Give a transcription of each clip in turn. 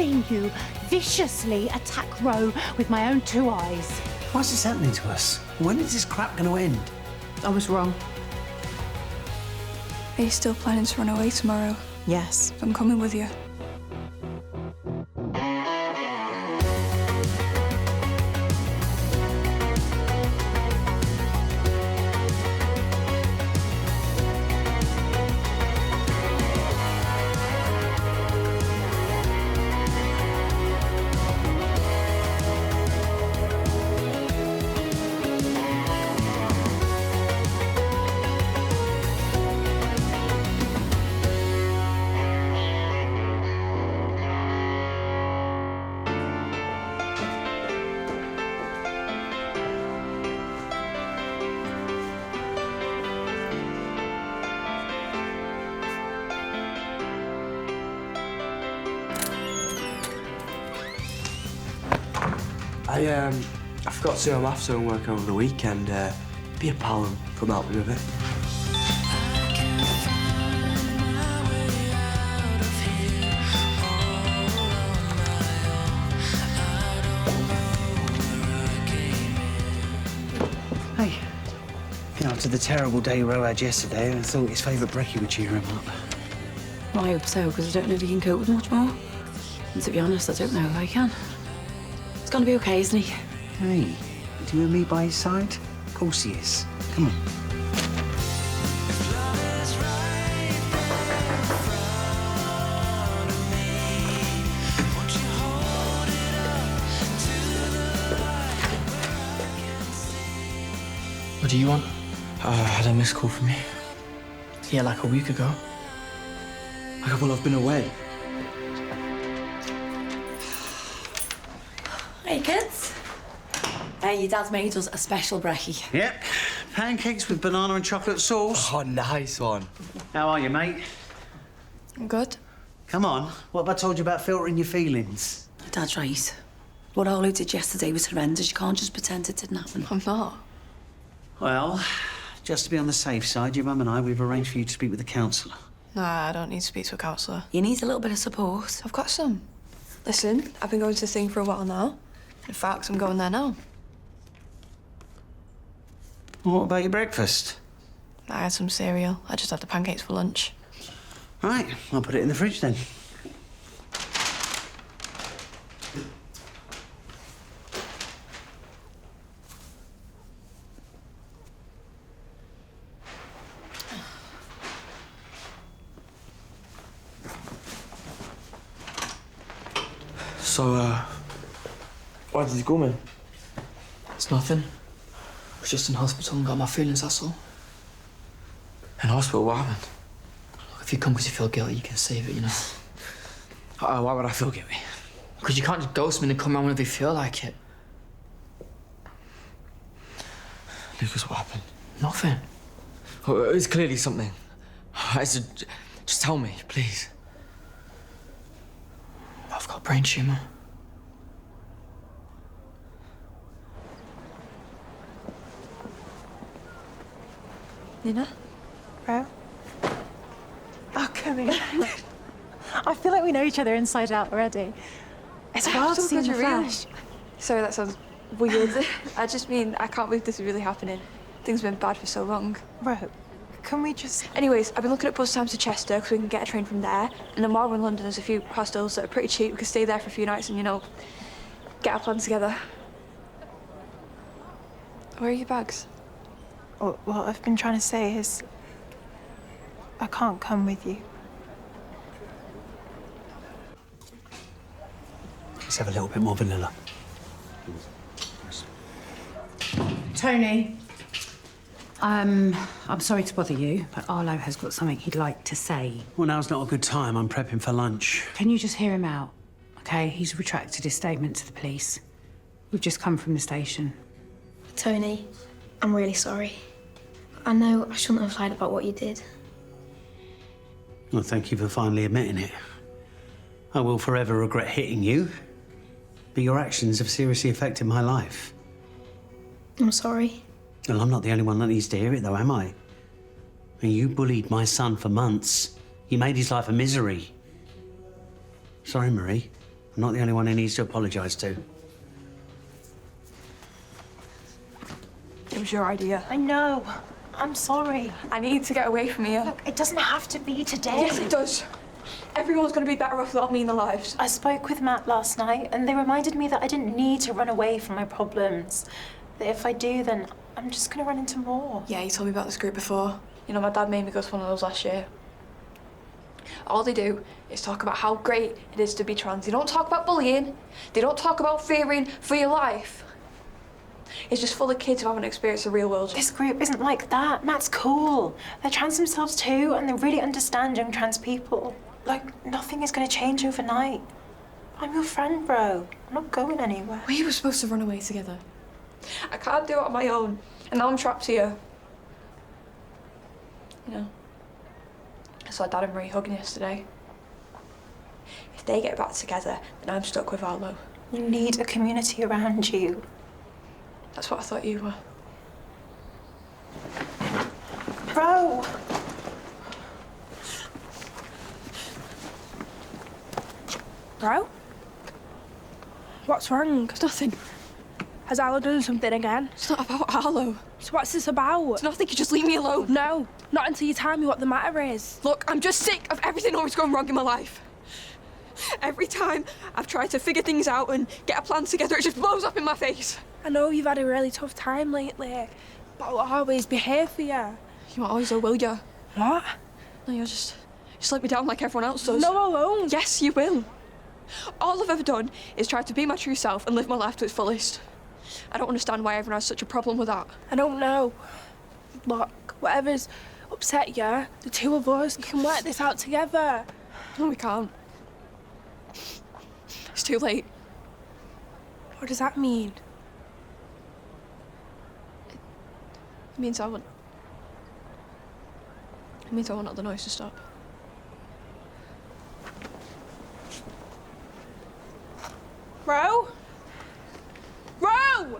seen you viciously attack Ro with my own 2 eyes. Why's this happening to us? When is this crap going to end? I was wrong. Are you still planning to run away tomorrow? Yes. I'm coming with you. I forgot to do my maths homework over the weekend. Be a pal and come help me with it. Hey, after the terrible day Ro had yesterday, I thought his favourite brekkie would cheer him up. Well, I hope so, because I don't know if he can cope with much more. And to be honest, I don't know if I can. It's gonna be okay, isn't he? Hey, do you and me by his side? Of course he is. Come on. What do you want? I had a missed call from you. Yeah, like a week ago. Well, I've been away. Hey, kids. Hey, your dad's made us a special brekkie. Yep, pancakes with banana and chocolate sauce. Oh, nice one. How are you, mate? I'm good. Come on, what have I told you about filtering your feelings? Your dad's right. What Arlo did yesterday was horrendous. You can't just pretend it didn't happen. I'm not. Well, just to be on the safe side, your mum and I, we've arranged for you to speak with the counsellor. Nah, I don't need to speak to a counsellor. You need a little bit of support. I've got some. Listen, I've been going to the thing for a while now. In fact, I'm going there now. Well, what about your breakfast? I had some cereal. I just had the pancakes for lunch. Right, I'll put it in the fridge then. So, why did you call me? It's nothing. I was just in hospital and got my feelings, that's all. In hospital? What happened? Look, if you come because you feel guilty, you can save it, you know. Why would I feel guilty? Because you can't just ghost me and come around whenever you feel like it. Lucas, what happened? Nothing. Oh, it's clearly something. Just tell me, please. I've got a brain tumour. Nina? Ro? Oh, come here. I feel like we know each other inside out already. It's wild to see in the flesh. Sorry, that sounds weird. I just mean, I can't believe this is really happening. Things have been bad for so long. Ro, can we just... Anyways, I've been looking at bus times to Chester because we can get a train from there. And then while we're in London, there's a few hostels that are pretty cheap. We can stay there for a few nights and, you know, get our plans together. Where are your bags? What I've been trying to say is... I can't come with you. Let's have a little bit more vanilla. Tony. I'm sorry to bother you, but Arlo has got something he'd like to say. Well, now's not a good time. I'm prepping for lunch. Can you just hear him out? OK, he's retracted his statement to the police. We've just come from the station. Tony, I'm really sorry. I know I shouldn't have lied about what you did. Well, thank you for finally admitting it. I will forever regret hitting you, but your actions have seriously affected my life. I'm sorry. Well, I'm not the only one that needs to hear it, though, am I? And you bullied my son for months. You made his life a misery. Sorry, Marie. I'm not the only one who needs to apologise to. It was your idea. I know. I'm sorry. I need to get away from here. Look, it doesn't have to be today. Yes, it does. Everyone's going to be better off without me in their lives. I spoke with Matt last night, and they reminded me that I didn't need to run away from my problems. That if I do, then I'm just going to run into more. Yeah, you told me about this group before. You know, my dad made me go to one of those last year. All they do is talk about how great it is to be trans. They don't talk about bullying. They don't talk about fearing for your life. It's just full of kids who haven't experienced the real world. This group isn't like that. Matt's cool. They're trans themselves too, and they really understand young trans people. Like, nothing is going to change overnight. I'm your friend, bro. I'm not going anywhere. We were supposed to run away together. I can't do it on my own, and now I'm trapped here. You know, I saw Dad and Marie hugging yesterday. If they get back together, then I'm stuck with Arlo. You need a community around you. That's what I thought you were. Bro! Bro? What's wrong? It's nothing. Has Arlo done something again? It's not about Arlo. So what's this about? It's nothing. You just leave me alone. No, not until you tell me what the matter is. Look, I'm just sick of everything always going wrong in my life. Every time I've tried to figure things out and get a plan together, it just blows up in my face. I know you've had a really tough time lately, but I'll always be here for you. You won't always though, will you? What? No, you'll just let me down like everyone else does. No, I won't. Yes, you will. All I've ever done is try to be my true self and live my life to its fullest. I don't understand why everyone has such a problem with that. I don't know. Look, whatever's upset you, the two of us can work this out together. No, we can't. It's too late. What does that mean? It means I want the noise to stop. Ro? Ro! Are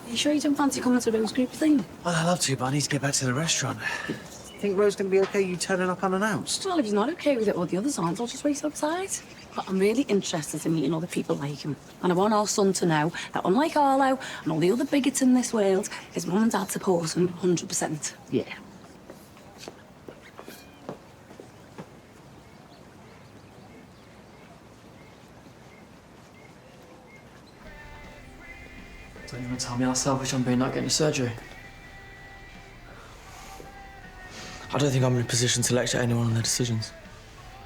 you sure you don't fancy coming to Ro's group thing? Well, I'd love to, but I need to get back to the restaurant. Think Ro's going to be okay you turning up unannounced? Well, if he's not okay with it, or the others aren't, I'll just wait outside. But I'm really interested in meeting other people like him. And I want our son to know that unlike Arlo and all the other bigots in this world, his mum and dad support him 100%. Yeah. Don't even tell me how selfish I'm being not getting surgery. I don't think I'm in a position to lecture anyone on their decisions.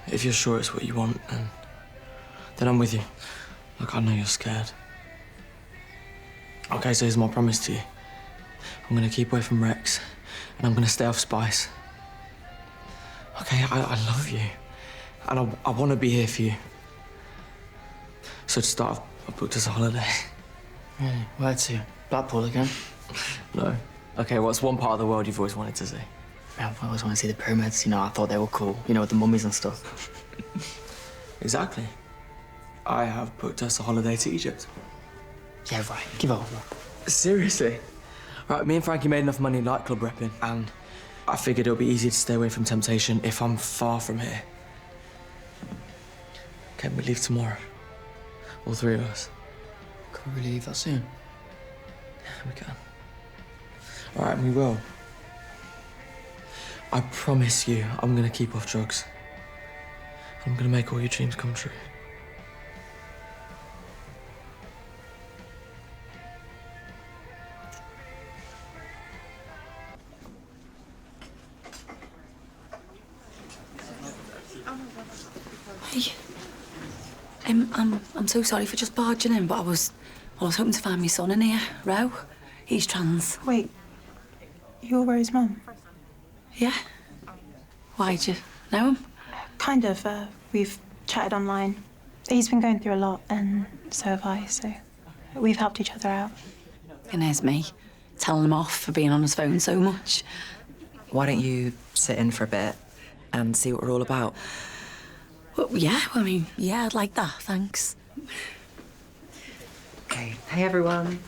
If you're sure it's what you want, then I'm with you. Look, I know you're scared. Okay, so here's my promise to you. I'm gonna keep away from Rex, and I'm gonna stay off Spice. Okay, I love you, and I want to be here for you. So to start off, I booked us a holiday. Really? Where to? Blackpool again? No. Okay, what's one part of the world you've always wanted to see? Yeah, I always want to see the pyramids. You know, I thought they were cool. You know, with the mummies and stuff. Exactly. I have booked us a holiday to Egypt. Yeah, right. Give up. Seriously? Right, me and Frankie made enough money nightclub repping, and I figured it'll be easier to stay away from temptation if I'm far from here. Can we leave tomorrow? All three of us. Can we really leave that soon? We can. All right, we will. I promise you, I'm gonna keep off drugs. I'm gonna make all your dreams come true. Hey. I'm so sorry for just barging in, but I was hoping to find my son in here, Ro. He's trans. Wait, you're Ro's mum? Yeah. Why'd you know him? Kind of. We've chatted online. He's been going through a lot, and so have I, so we've helped each other out. And there's me, telling him off for being on his phone so much. Why don't you sit in for a bit and see what we're all about? Well, yeah, I mean, yeah, I'd like that, thanks. Okay. Hey, everyone.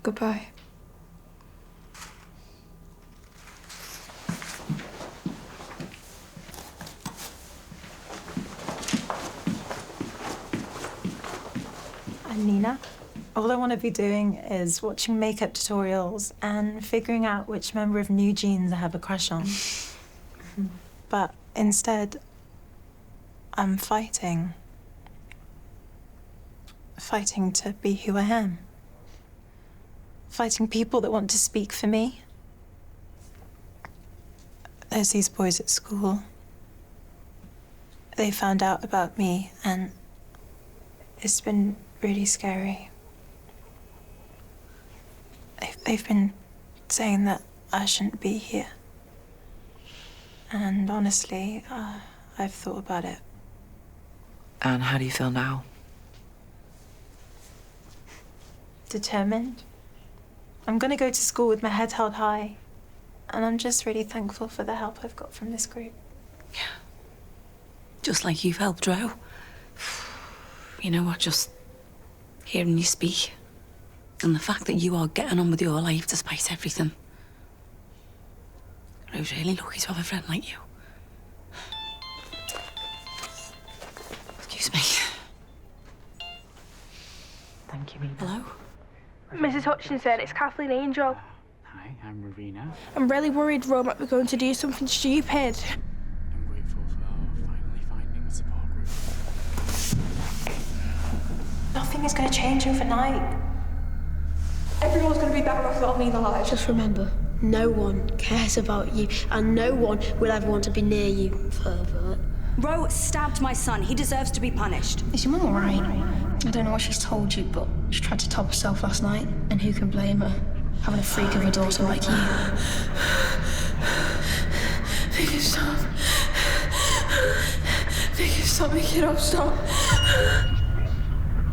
Goodbye. And Nina, all I want to be doing is watching makeup tutorials and figuring out which member of New Jeans I have a crush on. But instead, I'm fighting. Fighting to be who I am. Fighting people that want to speak for me. There's these boys at school. They found out about me, and it's been really scary. They've been saying that I shouldn't be here. And honestly, I've thought about it. And how do you feel now? Determined. I'm gonna go to school with my head held high. And I'm just really thankful for the help I've got from this group. Yeah. Just like you've helped Ro. You know what, just hearing you speak and the fact that you are getting on with your life despite everything. Ro's really lucky to have a friend like you. Excuse me. Thank you, Nina. Hello? Mrs. Hutchinson, it's Kathleen Angel. Hi, I'm Ravina. I'm really worried Ro might be going to do something stupid. I'm grateful for finally finding a support group. Nothing is gonna change overnight. Everyone's going to be better off without me in their lives. Just remember, no one cares about you, and no one will ever want to be near you further. Ro stabbed my son. He deserves to be punished. Is your mum all right? I don't know what she's told you, but she tried to top herself last night, and who can blame her? Having a freak of a daughter like you. Make it stop. Make it stop. Make it all stop.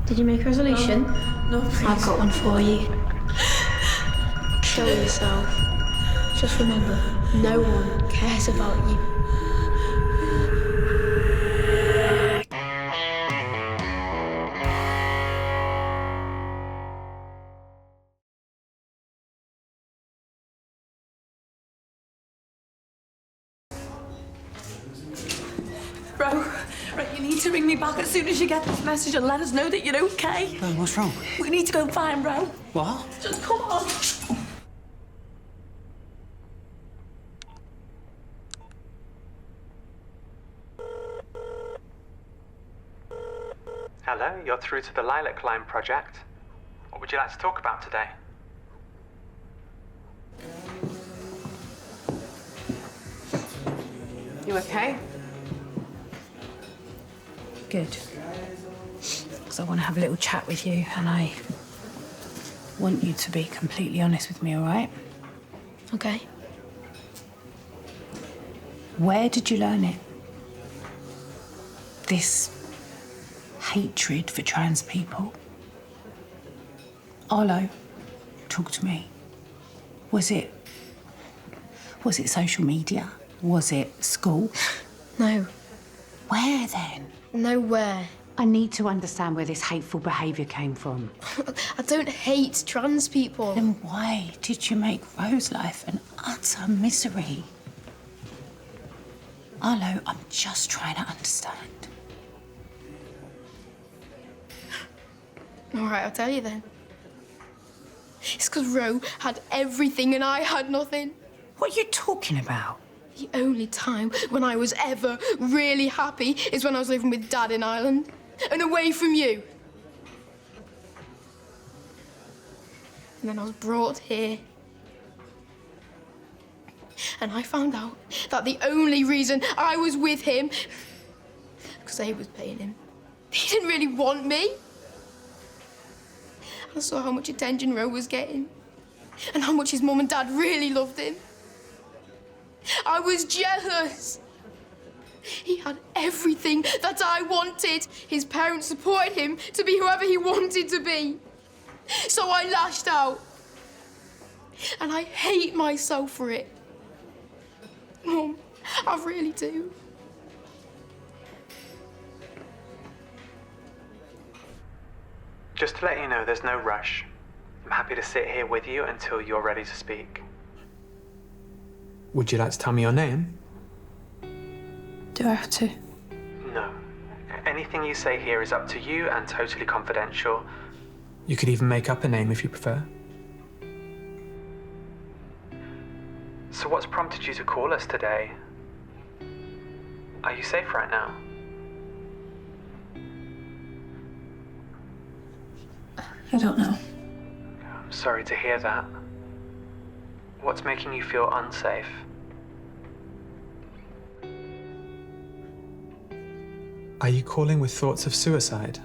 Did you make a resolution? No, please. I've got one for you. Kill yourself. Just remember, no one cares about you. Ro, you need to ring me back as soon as you get this message and let us know that you're okay. Oh, what's wrong? We need to go and find Ro. What? Just come on. Hello, you're through to the Lilac Line project. What would you like to talk about today? You okay? Good. Because I want to have a little chat with you, and I want you to be completely honest with me, all right? Okay. Where did you learn it? This hatred for trans people? Arlo, talk to me. Was it social media? Was it school? No. Where then? Nowhere. I need to understand where this hateful behaviour came from. I don't hate trans people. Then why did you make Ro's life an utter misery? Arlo, I'm just trying to understand. All right, I'll tell you then. It's because Ro had everything and I had nothing. What are you talking about? The only time when I was ever really happy is when I was living with Dad in Ireland and away from you. And then I was brought here. And I found out that the only reason I was with him because they was paying him. He didn't really want me. I saw how much attention Ro was getting and how much his mum and dad really loved him. I was jealous. He had everything that I wanted. His parents supported him to be whoever he wanted to be. So I lashed out. And I hate myself for it. Mum, I really do. Just to let you know, there's no rush. I'm happy to sit here with you until you're ready to speak. Would you like to tell me your name? Do I have to? No. Anything you say here is up to you and totally confidential. You could even make up a name if you prefer. So what's prompted you to call us today? Are you safe right now? I don't know. I'm sorry to hear that. What's making you feel unsafe? Are you calling with thoughts of suicide?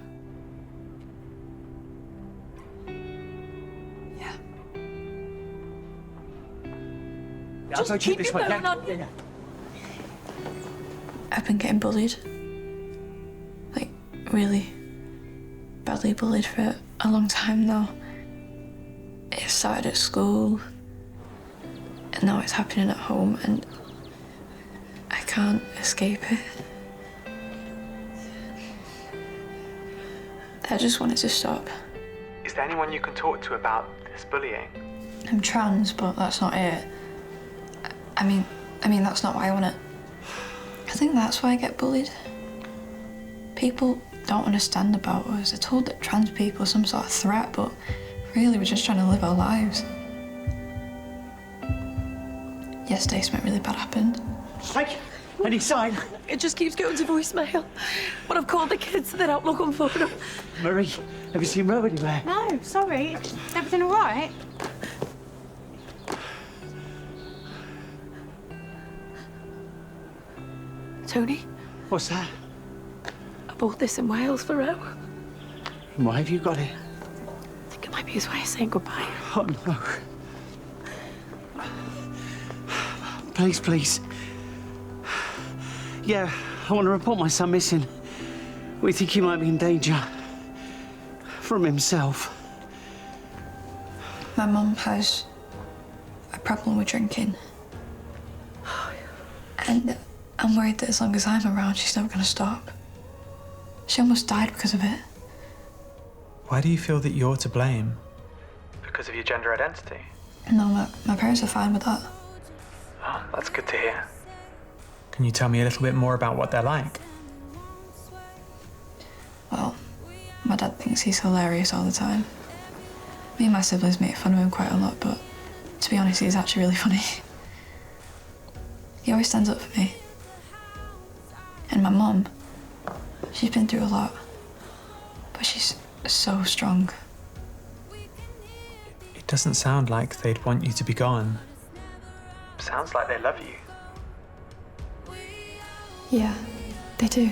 Just keep this way. Yeah. I've been getting bullied. Like, really badly bullied for a long time now. It started at school, and now it's happening at home, and I can't escape it. I just want it to stop. Is there anyone you can talk to about this bullying? I'm trans, but that's not it. I mean, that's not why I want it. I think that's why I get bullied. People don't understand about us. They're told that trans people are some sort of threat, but really we're just trying to live our lives. Yesterday something really bad happened. Mike, any sign? It just keeps going to voicemail. But I've called the kids, so they don't look on phone. Marie, have you seen Ro anywhere? No, sorry. Is everything all right? Tony, What's that? I bought this in Wales for Ro. Why have you got it? I think it might be his way of saying goodbye. Oh, no. Please, please. Yeah, I want to report my son missing. We think he might be in danger. From himself. My mum has a problem with drinking. And I'm worried that as long as I'm around, she's never going to stop. She almost died because of it. Why do you feel that you're to blame? Because of your gender identity? No, my parents are fine with that. Oh, that's good to hear. Can you tell me a little bit more about what they're like? Well, my dad thinks he's hilarious all the time. Me and my siblings make fun of him quite a lot, but to be honest, he's actually really funny. He always stands up for me. And my mum, she's been through a lot, but she's so strong. It doesn't sound like they'd want you to be gone. Sounds like they love you. Yeah, they do.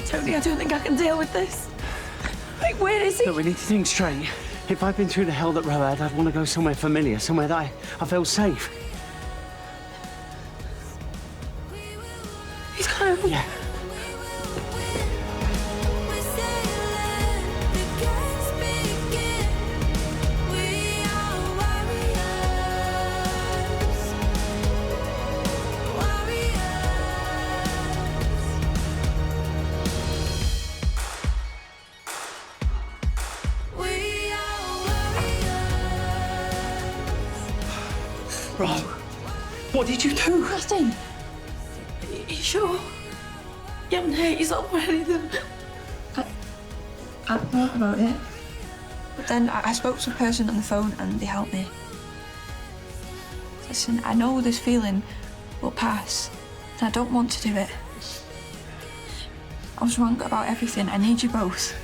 Tony, I don't think I can deal with this. Like, where is he? Look, we need to think straight. If I'd been through the hell that Ro had, I'd want to go somewhere familiar, somewhere that I felt safe. He's gone home. Yeah. Ro, what did you do? Nothing. Are you sure? You haven't hurt yourself or anything? I thought about it. But then I spoke to a person on the phone and they helped me. Listen, I know this feeling will pass and I don't want to do it. I was wrong about everything. I need you both.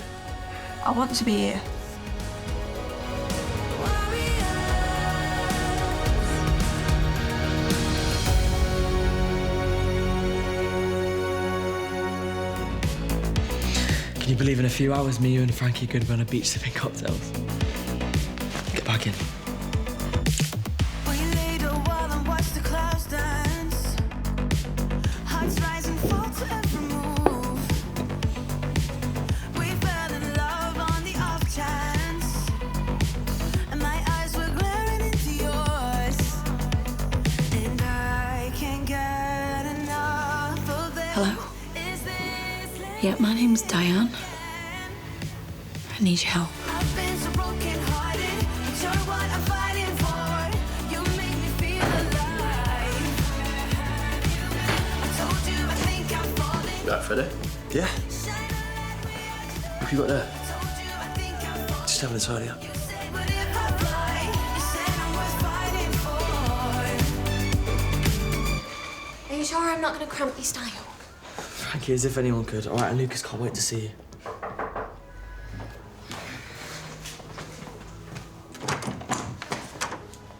I want to be here. Can you believe in a few hours me, you and Frankie could be on a beach sipping cocktails? Get back in. Hello? Yeah, my name's Diane. need your help. I've been so broken-hearted, but you're what I'm fighting for. You make me feel alive. I told you I think I'm falling. You right, Freddie? Yeah. What have you got there? Just having a tidy up. But if I fly, you said I'm worth fighting for. Are you sure I'm not going to cramp your style? Frankie, as if anyone could. All right, and Lucas, can't wait to see you.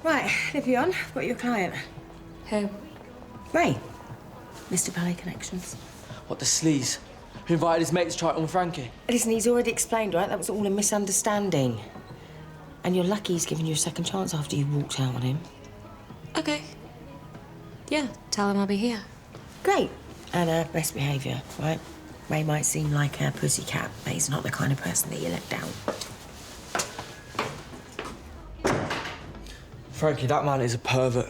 Right, Lippy on. Got your client. Who? Ray. Mr. Ballet Connections. What, the sleaze? Who invited his mate to try it on with Frankie? Listen, he's already explained, right? That was all a misunderstanding. And you're lucky he's given you a second chance after you walked out on him. Okay. Yeah, tell him I'll be here. Great. And best behaviour, right? Ray might seem like a pussycat, but he's not the kind of person that you let down. Frankie, that man is a pervert.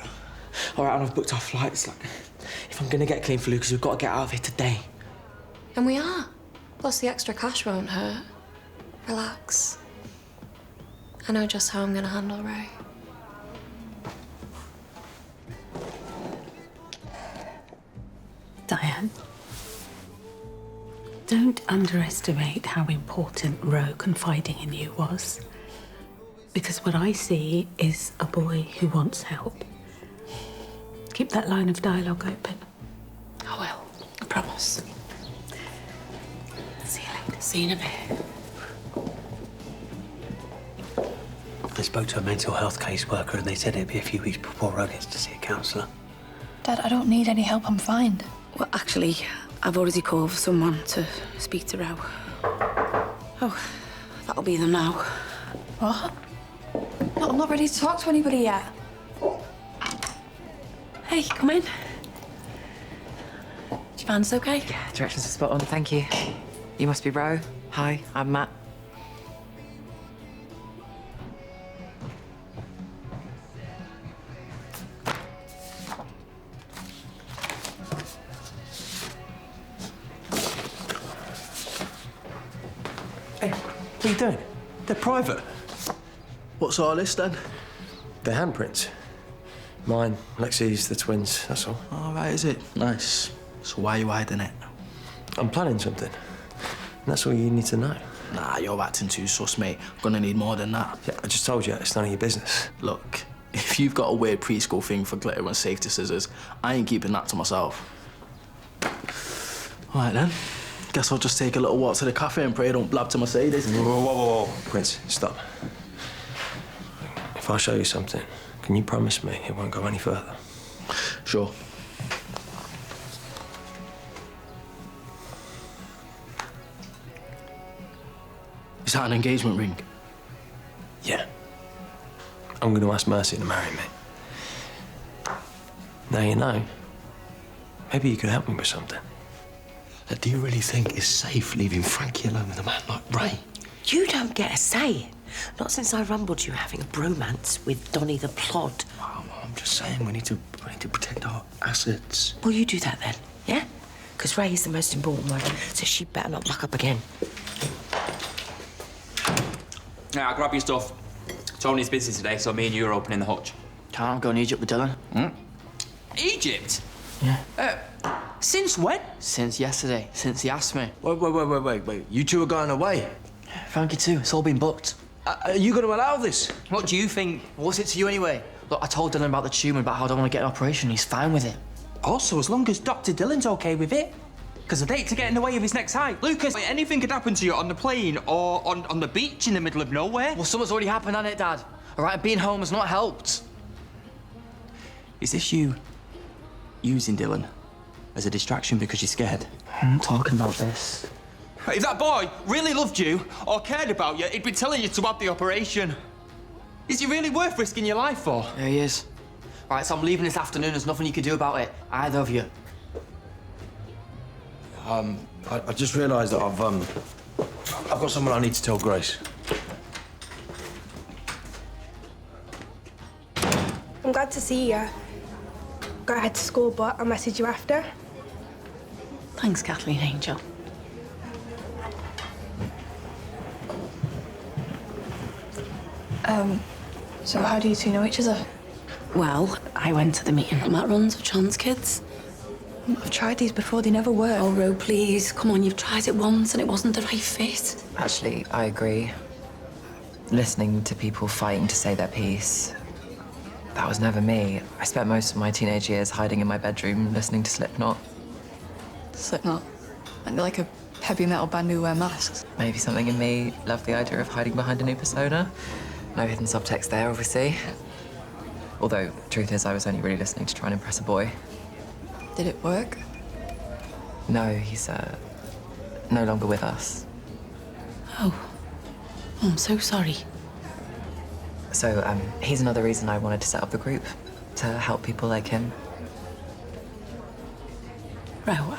All right, and I've booked our flights. Like, if I'm gonna get clean for Lucas, we've got to get out of here today. And we are. Plus, the extra cash won't hurt. Relax. I know just how I'm gonna handle Ray. Diane, don't underestimate how important Ro confiding in you was. Because what I see is a boy who wants help. Keep that line of dialogue open. I will. I promise. See you later. See you in a bit. I spoke to a mental health caseworker and they said it'd be a few weeks before Ro gets to see a counsellor. Dad, I don't need any help. I'm fine. Well, actually, I've already called for someone to speak to Ro. Oh, that'll be them now. What? No, I'm not ready to talk to anybody yet. Hey, come in. Do you find this okay? Yeah, directions are spot on, thank you. You must be Ro. Hi, I'm Matt. Hey, what are you doing? They're private. What's our list then? They're handprints. Mine, Lexi's, the twins, that's all. All right, is it? Nice. So why are you hiding it? I'm planning something. And that's all you need to know. Nah, you're acting too sus, mate. I'm gonna need more than that. Yeah, I just told you, it's none of your business. Look, if you've got a weird preschool thing for glitter and safety scissors, I ain't keeping that to myself. All right, then. Guess I'll just take a little walk to the cafe and pray I don't blab to Mercedes. Whoa. Prince, stop. If I show you something, can you promise me it won't go any further? Sure. Is that an engagement ring? Yeah. I'm going to ask Mercy to marry me. Now you know. Maybe you could help me with something. Do you really think it's safe leaving Frankie alone with a man like Ray? You don't get a say. Not since I rumbled you having a bromance with Donny the Plod. Oh, I'm just saying we need to protect our assets. Well, you do that then, yeah? Because Ray is the most important one, so she better not muck up again. Yeah, I'll grab your stuff. Tony's busy today, so me and you are opening the hutch. Can't go to Egypt with Dylan. Egypt? Yeah. Since when? Since yesterday, since he asked me. Wait. You two are going away? Frankie too, it's all been booked. Are you going to allow this? What do you think? What's it to you anyway? Look, I told Dylan about the tumour, about how I don't want to get an operation. He's fine with it. Also, as long as Dr. Dylan's okay with it. Because the dates are getting in the way of his next hike. Lucas, anything could happen to you on the plane or on the beach in the middle of nowhere. Well, something's already happened, hasn't it, Dad? All right, being home has not helped. Is this you using Dylan as a distraction because you're scared? I'm not talking about this. If that boy really loved you or cared about you, he'd be telling you to have the operation. Is he really worth risking your life for? Yeah, he is. All right, so I'm leaving this afternoon. There's nothing you can do about it, either of you. I just realised that I've got someone I need to tell Grace. I'm glad to see you. Got to head to school, but I'll message you after. Thanks, Kathleen Angel. So how do you two know each other? Well, I went to the meeting at Matt runs with trans kids. I've tried these before, they never work. Oh, Ro, please. Come on, you've tried it once and it wasn't the right fit. Actually, I agree. Listening to people fighting to say their piece, that was never me. I spent most of my teenage years hiding in my bedroom listening to Slipknot. Slipknot? And they're like a heavy metal band who wear masks. Maybe something in me loved the idea of hiding behind a new persona. No hidden subtext there, obviously. Although, truth is, I was only really listening to try and impress a boy. Did it work? No, he's no longer with us. Oh, I'm so sorry. So, he's another reason I wanted to set up the group, to help people like him. Ro,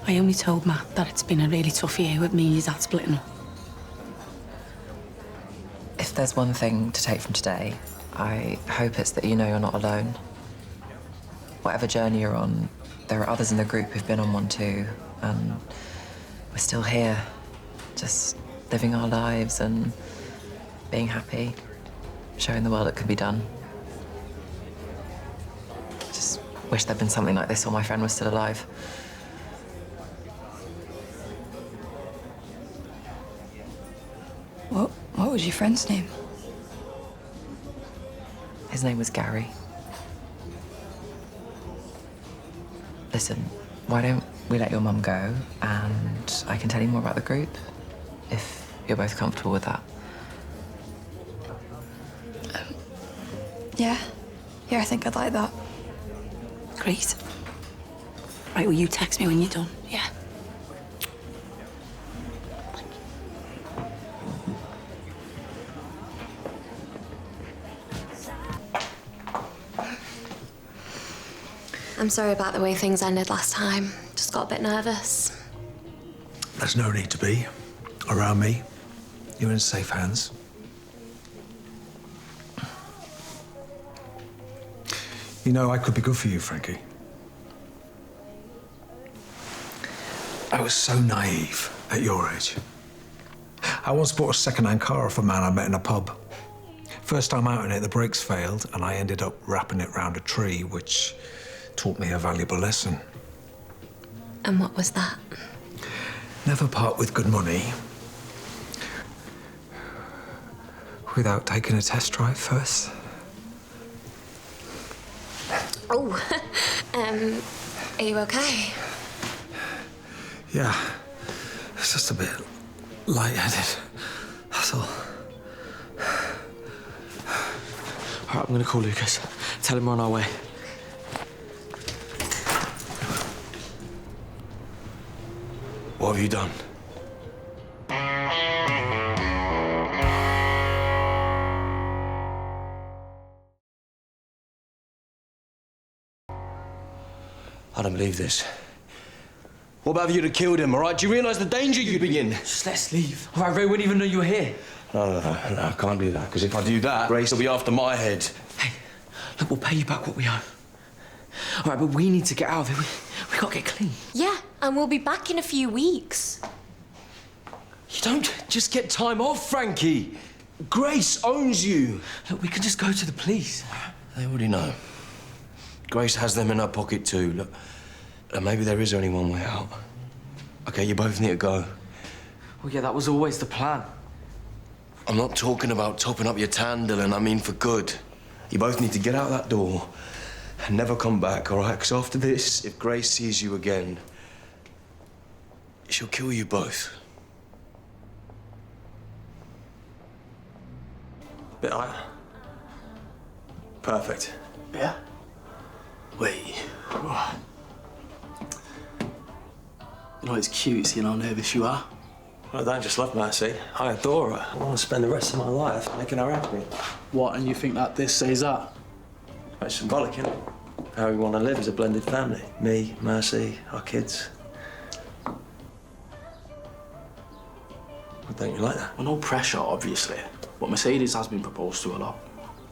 I only told Matt that it's been a really tough year with me and his dad splitting up. If there's one thing to take from today, I hope it's that you know you're not alone. Whatever journey you're on, there are others in the group who've been on one too, and we're still here, just living our lives and being happy, showing the world it can be done. Just wish there'd been something like this while my friend was still alive. What was your friend's name? His name was Gary. Listen, why don't we let your mum go and I can tell you more about the group, if you're both comfortable with that. Yeah, I think I'd like that. Great. Right, will you text me when you're done? Yeah. I'm sorry about the way things ended last time. Just got a bit nervous. There's no need to be. Around me, you're in safe hands. You know, I could be good for you, Frankie. I was so naive at your age. I once bought a second-hand car off a man I met in a pub. First time out in it, the brakes failed, and I ended up wrapping it round a tree, which taught me a valuable lesson. And what was that? Never part with good money without taking a test drive first. Oh, are you okay? Yeah, it's just a bit lightheaded, that's all. All right, I'm gonna call Lucas. Tell him we're on our way. What have you done? I don't believe this. What about if you'd have killed him, all right? Do you realise the danger you'd be in? Just let's leave. All right, Ray wouldn't even know you were here. No, I can't do that, because if I do that, Grace will be after my head. Hey, look, we'll pay you back what we owe. All right, but we need to get out of here. We gotta get clean. Yeah, and we'll be back in a few weeks. You don't just get time off, Frankie. Grace owns you. Look, we can just go to the police. They already know. Grace has them in her pocket too. Look, and maybe there is only one way out. Okay, you both need to go. Well, yeah, that was always the plan. I'm not talking about topping up your tan, Dylan. I mean for good. You both need to get out that door and never come back, all right? Because after this, if Grace sees you again, she'll kill you both. Bit higher. Perfect. Yeah? Wait. Oh. You know, it's cute seeing how nervous you are. Well, I don't just love Mercy. I adore her. I want to spend the rest of my life making her happy. What, and you think that this says that? It's symbolic, isn't it? How we want to live as a blended family. Me, Mercy, our kids. Well, don't you like that? Well, no pressure, obviously. But Mercedes has been proposed to a lot.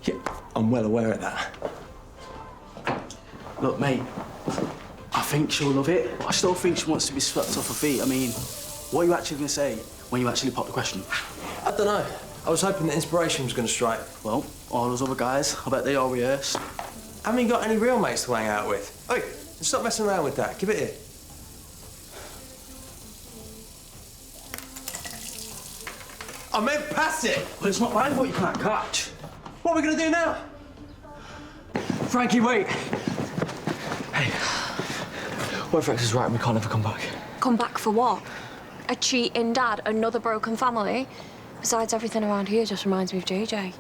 Yeah, I'm well aware of that. Look, mate, I think she'll love it, but I still think she wants to be swept off her feet. I mean, what are you actually going to say when you actually pop the question? I don't know. I was hoping that inspiration was going to strike. Well, all those other guys, I bet they all rehearsed. Haven't you got any real mates to hang out with? Oi, stop messing around with that. Give it here. I meant pass it! Well, it's not mine, but you can't catch. What are we going to do now? Frankie, wait! Hey, what if Rex is right and we can't ever come back? Come back for what? A cheating dad, another broken family? Besides, everything around here just reminds me of JJ.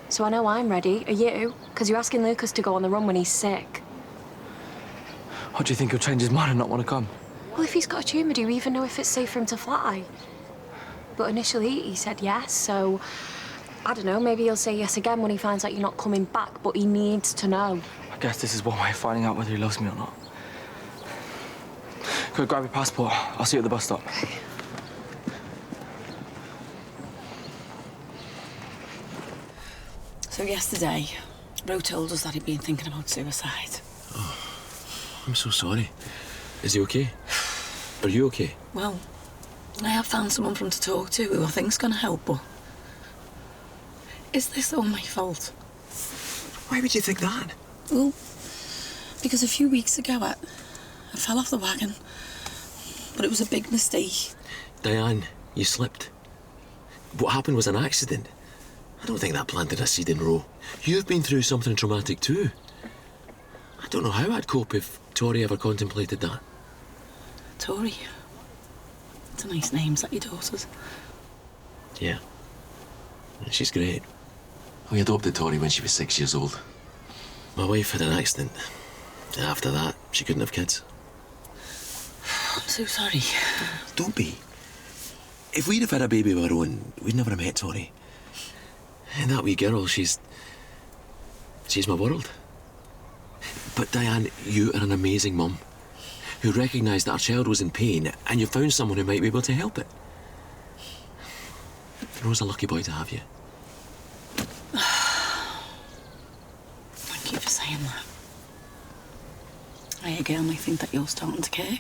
So I know I'm ready. Are you? Because you're asking Lucas to go on the run when he's sick. What, do you think he'll change his mind and not want to come? Well, if he's got a tumour, do you even know if it's safe for him to fly? But initially, he said yes, so... I don't know, maybe he'll say yes again when he finds out you're not coming back, but he needs to know. I guess this is one way of finding out whether he loves me or not. Go grab your passport. I'll see you at the bus stop. So yesterday, Ro told us that he'd been thinking about suicide. Oh, I'm so sorry. Is he okay? Are you okay? Well, I have found someone for him to talk to who I think's going to help, but... Is this all my fault? Why would you think that? Well, because a few weeks ago I fell off the wagon, but it was a big mistake. Diane, you slipped. What happened was an accident. I don't think that planted a seed in Ro. You've been through something traumatic too. I don't know how I'd cope if Tori ever contemplated that. Tori? It's a nice name, is that your daughter's? Yeah. She's great. We adopted Tori when she was 6 years old. My wife had an accident. After that, she couldn't have kids. I'm so sorry. Don't be. If we'd have had a baby of our own, we'd never have met Tori. And that wee girl, she's my world. But Diane, you are an amazing mum who recognised that our child was in pain and you found someone who might be able to help it. Ro's a lucky boy to have you. Thank you for saying that. I again, I think that you're starting to care.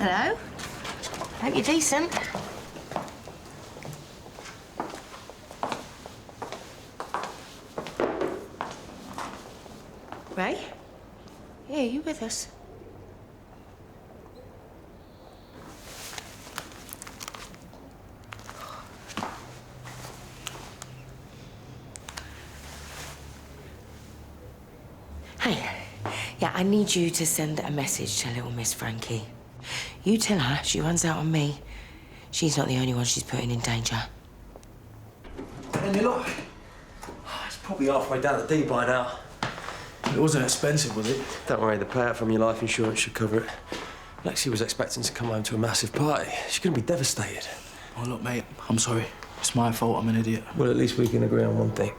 Hello? Hope you're decent. Ray? Yeah, you with us? Hey, yeah, I need you to send a message to little Miss Frankie. You tell her she runs out on me. She's not the only one she's putting in danger. Any luck? It's probably halfway down the D by now. It wasn't expensive, was it? Don't worry, the payout from your life insurance should cover it. Lexi was expecting to come home to a massive party. She's going to be devastated. Oh, look, mate, I'm sorry. It's my fault, I'm an idiot. Well, at least we can agree on one thing.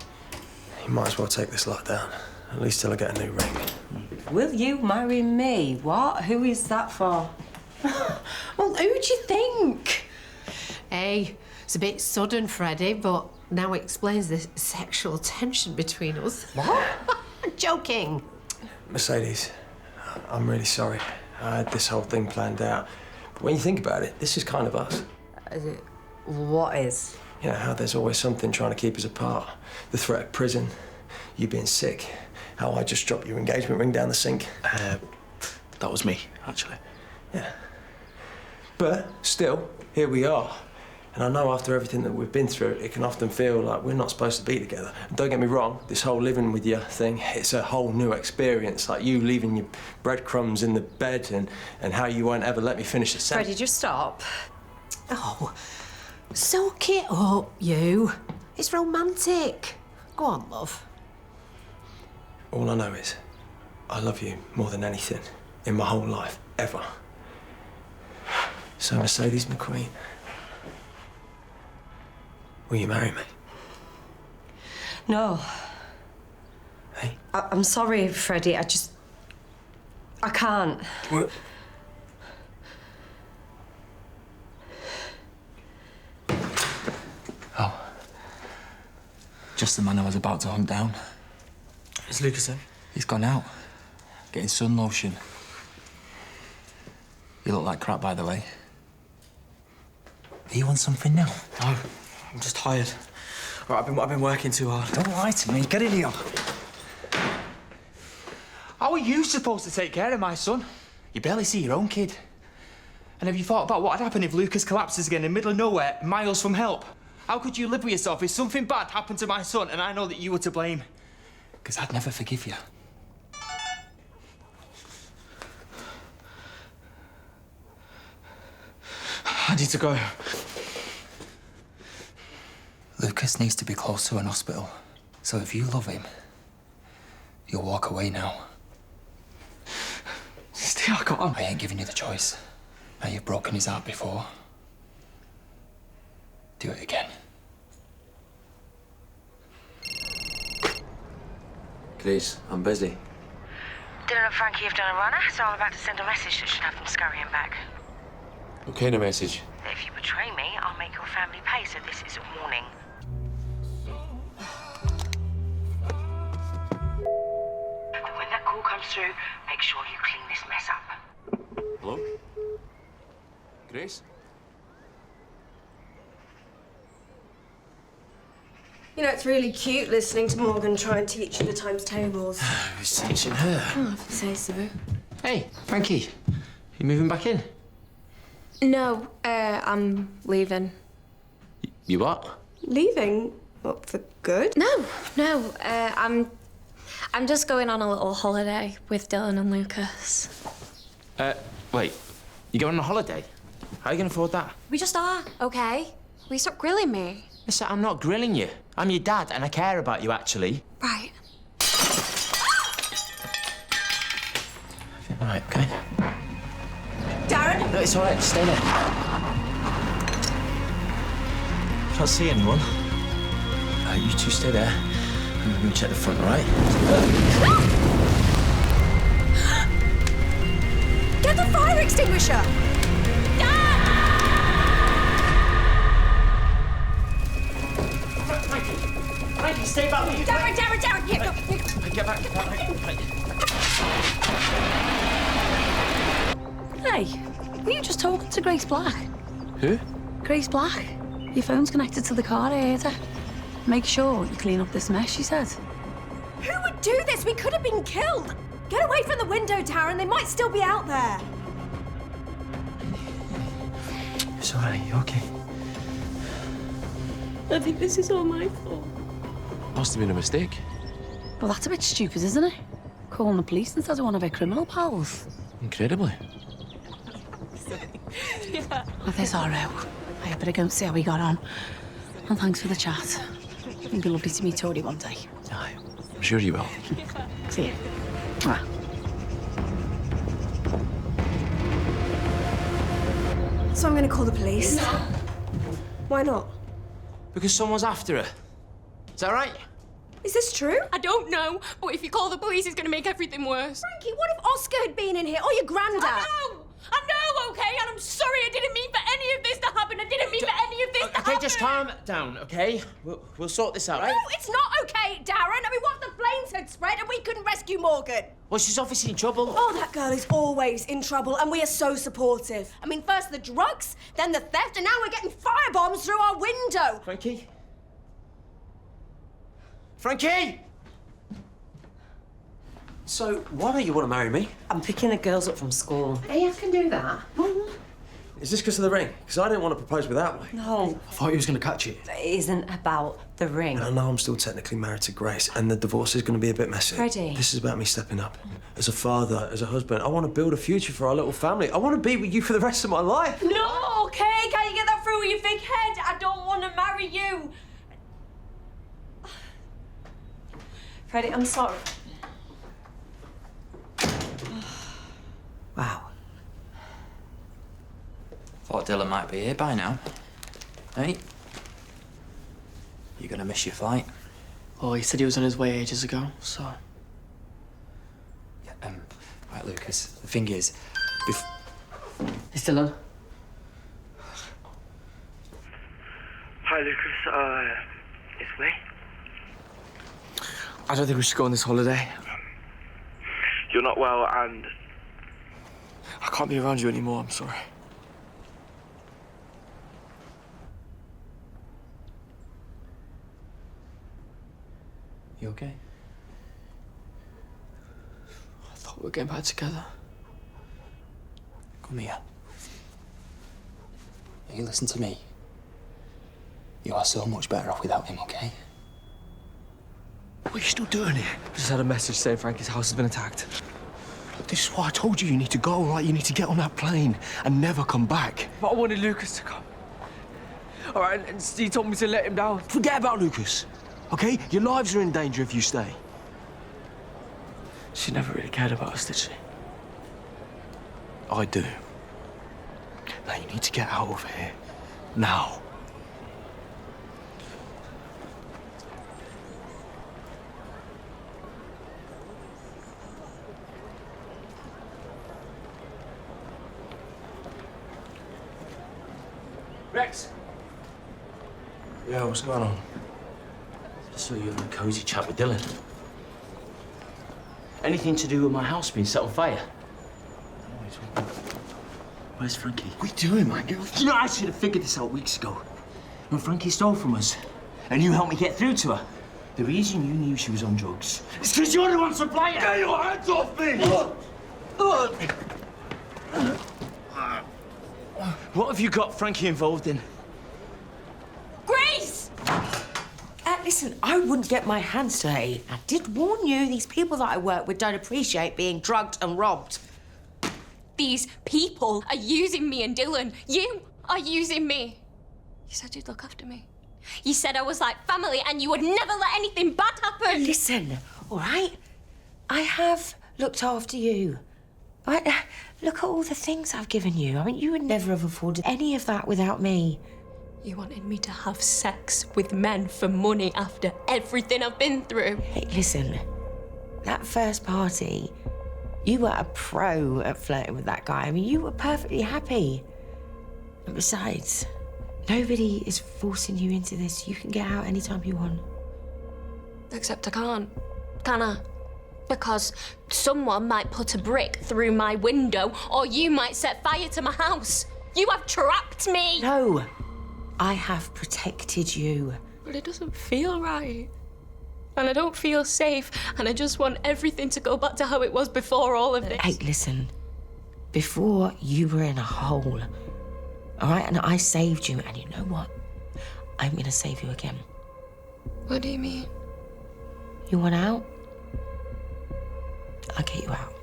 You might as well take this lot down. At least till I get a new ring. Will you marry me? What? Who is that for? Well, who do you think? Hey, it's a bit sudden, Freddie, but now it explains the sexual tension between us. What? I'm joking. Mercedes, I'm really sorry. I had this whole thing planned out. But when you think about it, this is kind of us. What is? You know, how there's always something trying to keep us apart. The threat of prison, you being sick, how I just dropped your engagement ring down the sink. That was me, actually. Yeah. But still, here we are. And I know after everything that we've been through, it can often feel like we're not supposed to be together. And don't get me wrong, this whole living with you thing, it's a whole new experience. Like you leaving your breadcrumbs in the bed and how you won't ever let me finish a sentence. Freddie, just stop. Oh, soak it up, you. It's romantic. Go on, love. All I know is I love you more than anything in my whole life, ever. So, Mercedes McQueen, will you marry me? No. Hey? I'm sorry, Freddie. I can't. What? Oh. Just the man I was about to hunt down. Is Lucas in? He's gone out. Getting sun lotion. You look like crap, by the way. Are you on something now? No, I'm just tired. Right, I've been working too hard. Don't lie to me. Get in here. How are you supposed to take care of my son? You barely see your own kid. And have you thought about what would happen if Lucas collapses again in the middle of nowhere, miles from help? How could you live with yourself if something bad happened to my son and I know that you were to blame? Because I'd never forgive you. I need to go. Lucas needs to be close to an hospital. So if you love him, you'll walk away now. Still, I can't. I ain't giving you the choice. Now you've broken his heart before. Do it again. Please, I'm busy. Dylan and Frankie have done a runner, so I'm about to send a message that should have them scurrying back. What kind of message? If you betray me, I'll make your family pay, so this is a warning. When that call comes through, make sure you clean this mess up. Hello? Grace? You know, it's really cute listening to Morgan try and teach you the times tables. Who's teaching her? Oh, if you say so. Hey, Frankie. You moving back in? No, I'm leaving. You what? Leaving? What, for good? No, I'm just going on a little holiday with Dylan and Lucas. Wait. You going on a holiday? How are you going to afford that? We just are, okay? Will you stop grilling me? Listen, I'm not grilling you. I'm your dad and I care about you, actually. Right. Right, okay. Darren? No, it's all right. Stay there. Can't see anyone. You two stay there. I'm going to check the front, all right? Get the fire extinguisher! Frankie, stay back with you. Darren, here, go. Get back. Hey, were you just talking to Grace Black? Who? Grace Black. Your phone's connected to the car, I heard her. Make sure you clean up this mess, she said. Who would do this? We could have been killed. Get away from the window, Darren. They might still be out there. It's all right. You okay? I think this is all my fault. Must have been a mistake. Well, that's a bit stupid, isn't it? Calling the police instead of one of her criminal pals. Incredibly. Well, this all out. I better go and see how we got on. And thanks for the chat. It'd be lovely to meet Tori one day. Aye, I'm sure you will. See you. Mwah. So I'm going to call the police. No. Why not? Because someone's after her. Is that right? Is this true? I don't know, but if you call the police, it's going to make everything worse. Frankie, what if Oscar had been in here? Or your granddad? I know, okay? And I'm sorry, I didn't mean for any of this to happen. I didn't mean for any of this to happen. Okay, just calm down, okay? We'll sort this out, right? No, it's not okay, Darren. I mean, what if the flames had spread and we couldn't rescue Morgan? Well, she's obviously in trouble. Oh, that girl is always in trouble, and we are so supportive. I mean, first the drugs, then the theft, and now we're getting firebombs through our window. Frankie? Frankie! So, why don't you want to marry me? I'm picking the girls up from school. Hey, I can do that. Is this because of the ring? Because I didn't want to propose without me. No, I thought he was going to catch it. it isn't about the ring. And I know I'm still technically married to Grace, and the divorce is going to be a bit messy. Freddie. This is about me stepping up. As a father, as a husband, I want to build a future for our little family. I want to be with you for the rest of my life. No, okay, can't you get that through with your big head? I don't want to marry you. Freddie, I'm sorry. Wow. Thought thought Dylan might be here by now. Hey? You're gonna miss your flight. Well, he said he was on his way ages ago, so... Yeah, right, Lucas, the thing is... It's Dylan. Hi, Lucas. It's me. I don't think we should go on this holiday. You're not well, and I can't be around you anymore, I'm sorry. You okay? I thought we were getting back together. Come here. You listen to me. You are so much better off without him, okay? What are you still doing here? Just had a message saying Frankie's house has been attacked. Look, this is why I told you need to go, right? You need to get on that plane and never come back. But I wanted Lucas to come. All right, and Steve told me to let him down. Forget about Lucas, okay? Your lives are in danger if you stay. She never really cared about us, did she? I do. Now you need to get out of here. Now. Rex! Yeah, what's going on? Just saw you having a cosy chat with Dylan. Anything to do with my house being set on fire? Where's Frankie? What are you doing, man? You know, I should have figured this out weeks ago. When Frankie stole from us, and you helped me get through to her. The reason you knew she was on drugs is because you're the one supplying her. Get your hands off me! What have you got Frankie involved in? Grace! Listen, I wouldn't get my hands dirty. I did warn you, these people that I work with don't appreciate being drugged and robbed. These people are using me and Dylan. You are using me. You said you'd look after me. You said I was like family and you would never let anything bad happen. Listen, all right? I have looked after you. Right? Look at all the things I've given you. I mean, you would never have afforded any of that without me. You wanted me to have sex with men for money after everything I've been through. Hey, listen, that first party, you were a pro at flirting with that guy. I mean, you were perfectly happy. And besides, nobody is forcing you into this. You can get out anytime you want. Except I can't, can I? Because someone might put a brick through my window or you might set fire to my house. You have trapped me. No, I have protected you. But it doesn't feel right. And I don't feel safe, and I just want everything to go back to how it was before all of this. Hey, listen. Before, you were in a hole, all right? And I saved you, and you know what? I'm gonna save you again. What do you mean? You want out? I'll get you out.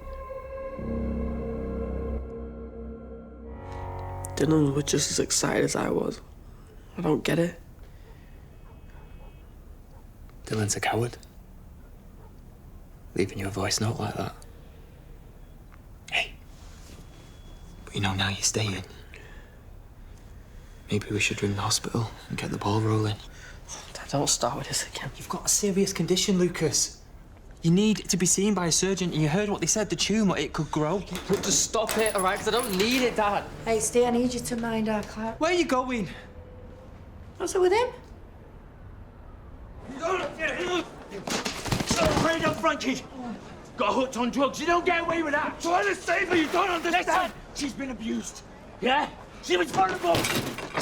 Dylan was just as excited as I was. I don't get it. Dylan's a coward. Leaving you a voice note like that. Hey. But you know, now you're staying. Maybe we should ring the hospital and get the ball rolling. Don't start with this again. You've got a serious condition, Lucas. You need to be seen by a surgeon. You heard what they said, the tumour, it could grow. Look, just stop it, all right? Because I don't need it, Dad. Hey, Steve, I need you to mind our class. Where are you going? What's up with him? So afraid of Frankie. Got hooked on drugs. You don't get away with that. I'm trying to save her. You don't understand. Listen, she's been abused. Yeah? She was vulnerable.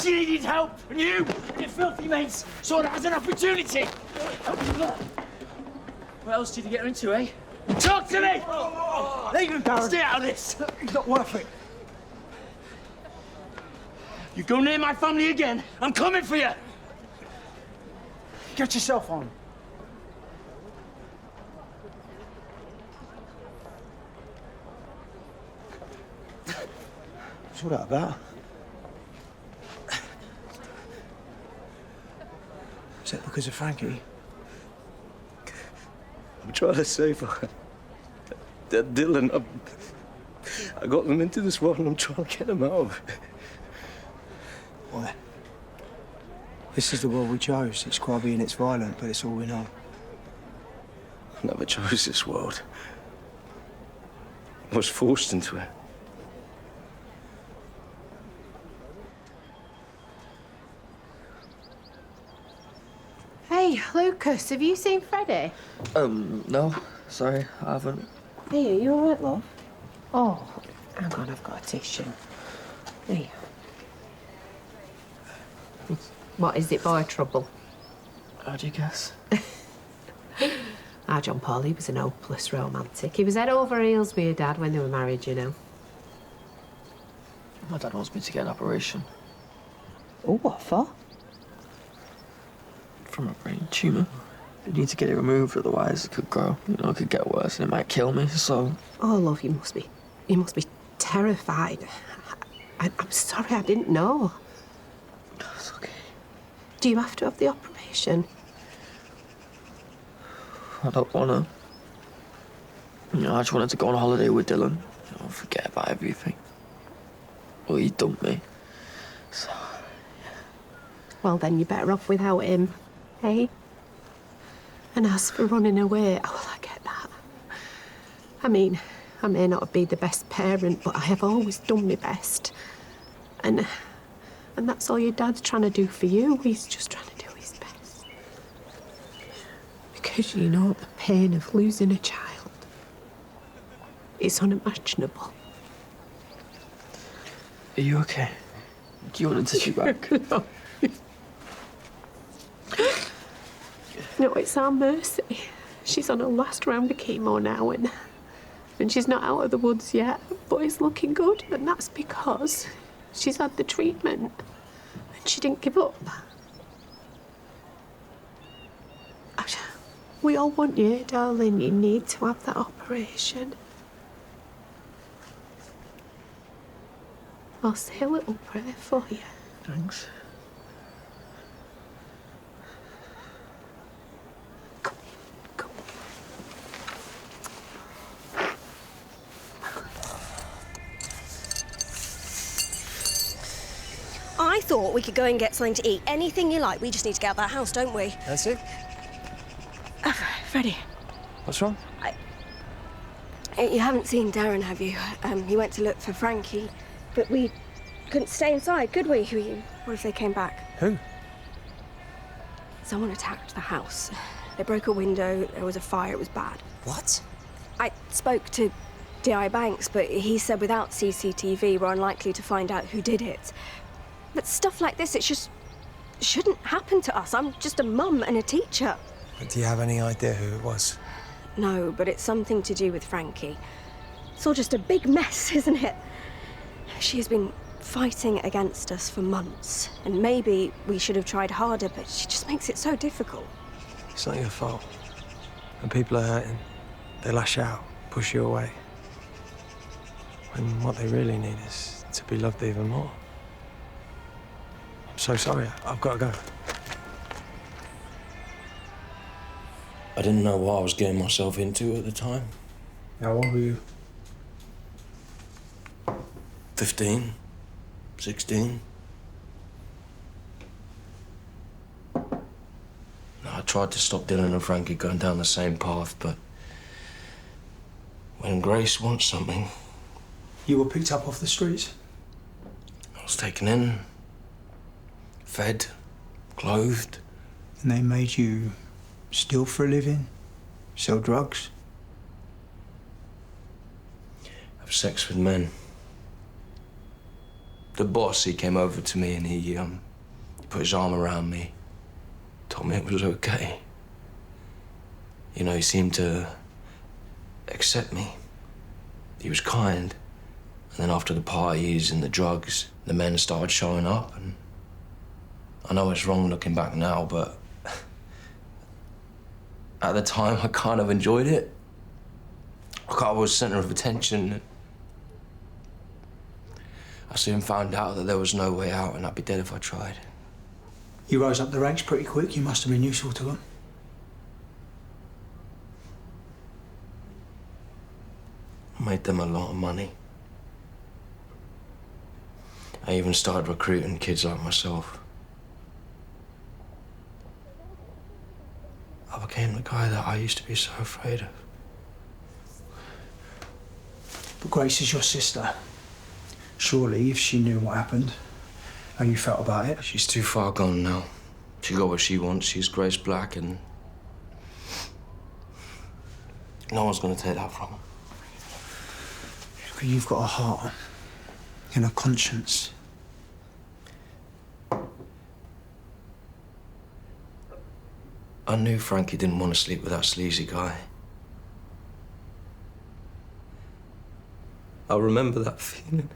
She needed help. And you and your filthy mates saw that as an opportunity. What else did you get her into, eh? Talk to me! Leave him, Darren. Stay out of this. It's not worth it. You go near my family again, I'm coming for you. Get yourself on. What's all that about? Is that because of Frankie? I'm trying to save her. Dylan, I got them into this world and I'm trying to get them out of it. This is the world we chose. It's grubby and it's violent, but it's all we know. I never chose this world. I was forced into it. Hey, Lucas, have you seen Freddie? No. Sorry, I haven't. Hey, are you all right, love? Oh, hang on, I've got a tissue. Hey. What, is it boy trouble? How do you guess? Our John Paul, he was an hopeless romantic. He was head over heels with your dad when they were married, you know. My dad wants me to get an operation. Oh, what for? From a brain tumour. I need to get it removed, otherwise it could grow. You know, it could get worse and it might kill me, so... Oh, love, you must be terrified. I'm sorry, I didn't know. It's okay. Do you have to have the operation? I don't want to. You know, I just wanted to go on holiday with Dylan. You know, forget about everything. Well, he dumped me. So... Well, then you're better off without him, hey? And as for running away, oh, well, I get that. I mean, I may not be the best parent, but I have always done my best. And that's all your dad's trying to do for you. He's just trying to do his best. Because, you know, the pain of losing a child is unimaginable. Are you okay? Do you want a tissue back? No. No, it's our Mercy. She's on her last round of chemo now, and she's not out of the woods yet, but it's looking good, and that's because she's had the treatment, and she didn't give up. We all want you, darling. You need to have that operation. I'll say a little prayer for you. Thanks. I thought we could go and get something to eat. Anything you like. We just need to get out of that house, don't we? That's it. Freddie. What's wrong? You haven't seen Darren, have you? He went to look for Frankie, but we couldn't stay inside, could we? What if they came back? Who? Someone attacked the house. They broke a window, there was a fire, it was bad. What? I spoke to D.I. Banks, but he said without CCTV, we're unlikely to find out who did it. But stuff like this, it just shouldn't happen to us. I'm just a mum and a teacher. Do you have any idea who it was? No, but it's something to do with Frankie. It's all just a big mess, isn't it? She has been fighting against us for months, and maybe we should have tried harder, but she just makes it so difficult. It's not your fault. When people are hurting, they lash out, push you away. When what they really need is to be loved even more. I'm so sorry, I've got to go. I didn't know what I was getting myself into at the time. How old were you? 15, 16. I tried to stop Dylan and Frankie going down the same path, but when Grace wants something... You were picked up off the streets? I was taken in, fed, clothed. And they made you steal for a living? Sell drugs? Have sex with men. The boss, he came over to me and he put his arm around me, told me it was okay. You know, he seemed to accept me. He was kind. And then after the parties and the drugs, the men started showing up, and I know it's wrong looking back now, but at the time I kind of enjoyed it. Like I was center of attention. I soon found out that there was no way out and I'd be dead if I tried. You rose up the ranks pretty quick. You must have been useful to them. I made them a lot of money. I even started recruiting kids like myself. I became the guy that I used to be so afraid of. But Grace is your sister. Surely, if she knew what happened, how you felt about it. She's too far gone now. She got what she wants. She's Grace Black, and no one's gonna take that from her. But you've got a heart and a conscience. I knew Frankie didn't want to sleep with that sleazy guy. I remember that feeling.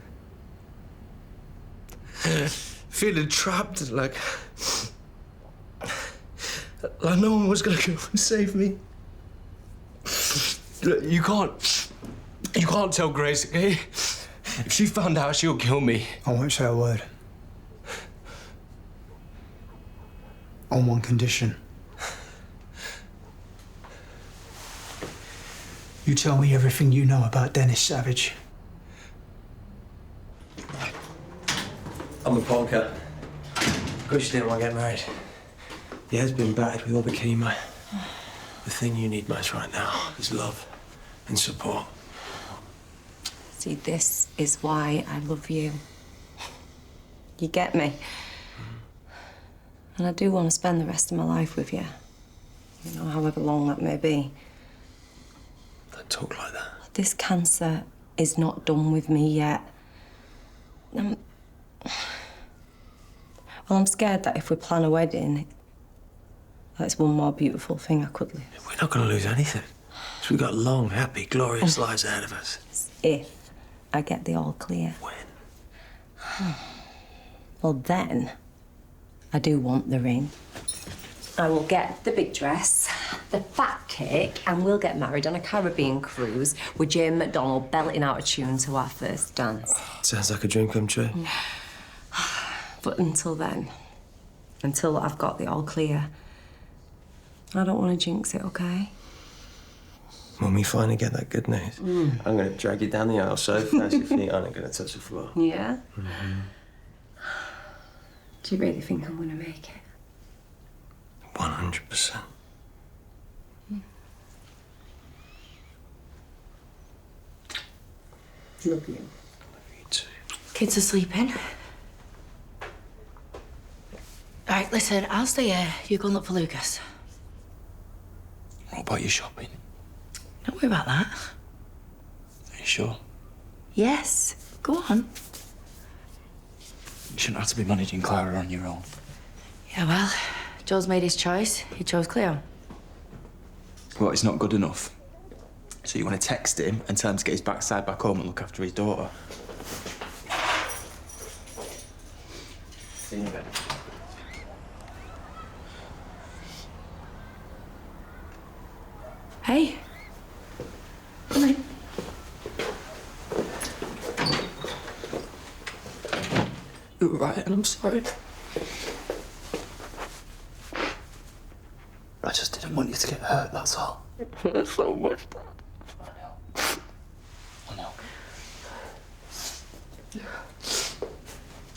Feeling trapped, like no one was gonna go and save me. You can't tell Grace, okay? If she found out, she'll kill me. I won't say a word. On one condition. You tell me everything you know about Dennis Savage. I'm a polka. Of course you didn't want to get married. Your head's been battered with all the chemo. The thing you need most right now is love and support. See, this is why I love you. You get me? And I do want to spend the rest of my life with you. You know, however long that may be. Don't talk like that. This cancer is not done with me yet. I'm scared that if we plan a wedding, that's one more beautiful thing I could lose. We're not going to lose anything. So we've got long, happy, glorious lives ahead of us. If I get the all clear. When? Well, then, I do want the ring. I will get the big dress, the fat cake, and we'll get married on a Caribbean cruise with Jane McDonald belting out a tune to our first dance. Sounds like a dream come true. But until then, until I've got the all clear, I don't want to jinx it, okay? When we finally get that good news, I'm going to drag you down the aisle so fast your feet aren't going to touch the floor. Yeah? Do you really think I'm going to make it? 100%. Love you. Love you too. Kids are sleeping. Right, listen, I'll stay here. You go and look for Lucas. What about your shopping? Don't worry about that. Are you sure? Yes, go on. You shouldn't have to be managing Clara on your own. Yeah, well, Joe's made his choice. He chose Cleo. Well, it's not good enough. So you want to text him and tell him to get his backside back home and look after his daughter? See you in a bit. Hey. Come in. You were right, and I'm sorry. I just didn't want you to get hurt, that's all. There's so much, Dad. I know.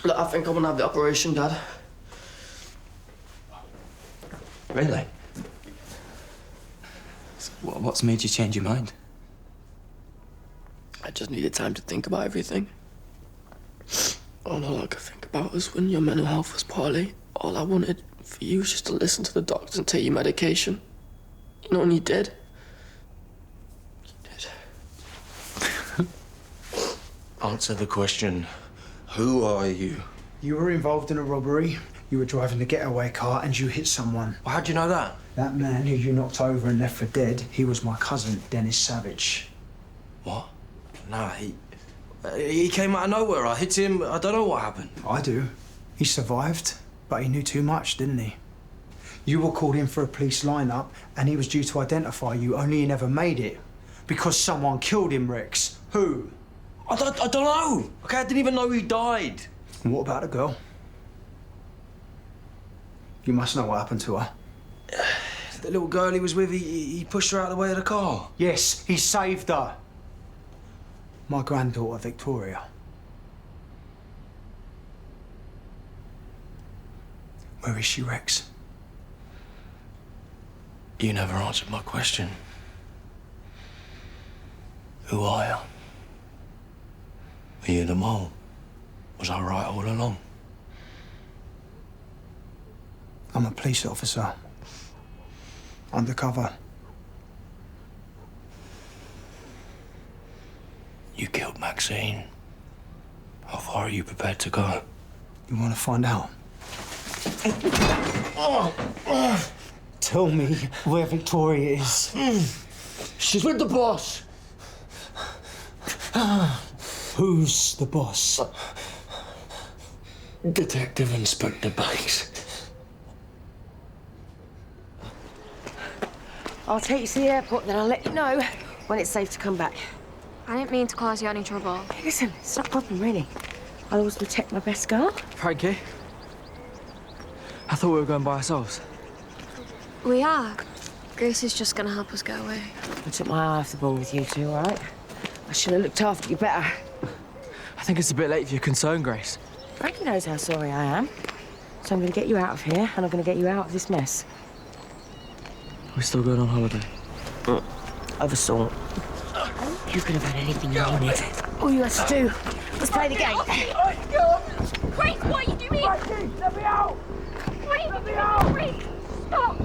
Look, I think I'm gonna have the operation, Dad. Really? So what's made you change your mind? I just needed time to think about everything. All I could think about was when your mental health was poorly. All I wanted for you was just to listen to the doctors and take your medication. You know, and you did. You did. Answer the question. Who are you? You were involved in a robbery. You were driving the getaway car and you hit someone. Well, how'd you know that? That man who you knocked over and left for dead, he was my cousin, Dennis Savage. What? Nah, he came out of nowhere. I hit him. I don't know what happened. I do. He survived, but he knew too much, didn't he? You were called in for a police lineup and he was due to identify you, only he never made it. Because someone killed him, Rex. Who? I don't know. Okay, I didn't even know he died. And what about the girl? You must know what happened to her. The little girl he was with, he pushed her out of the way of the car. Yes, he saved her. My granddaughter, Victoria. Where is she, Rex? You never answered my question. Who are you? Are you the mole? Was I right all along? I'm a police officer. Undercover. You killed Maxine. How far are you prepared to go? You want to find out? Tell me where Victoria is. She's with the boss. Who's the boss? Detective Inspector Banks. I'll take you to the airport, then I'll let you know when it's safe to come back. I didn't mean to cause you any trouble. Hey, listen, it's not a problem, really. I'll always protect my best girl. Frankie? I thought we were going by ourselves. We are. Grace is just gonna help us go away. I took my eye off the ball with you two, all right? I should have looked after you better. I think it's a bit late for your concern, Grace. Frankie knows how sorry I am. So I'm going to get you out of here, and I'm going to get you out of this mess. We're still going on holiday. Of a sort. You could have had anything you wanted. All you had to do was play the game. Grace, what are you doing? Let me out! What are you doing? Grace, stop!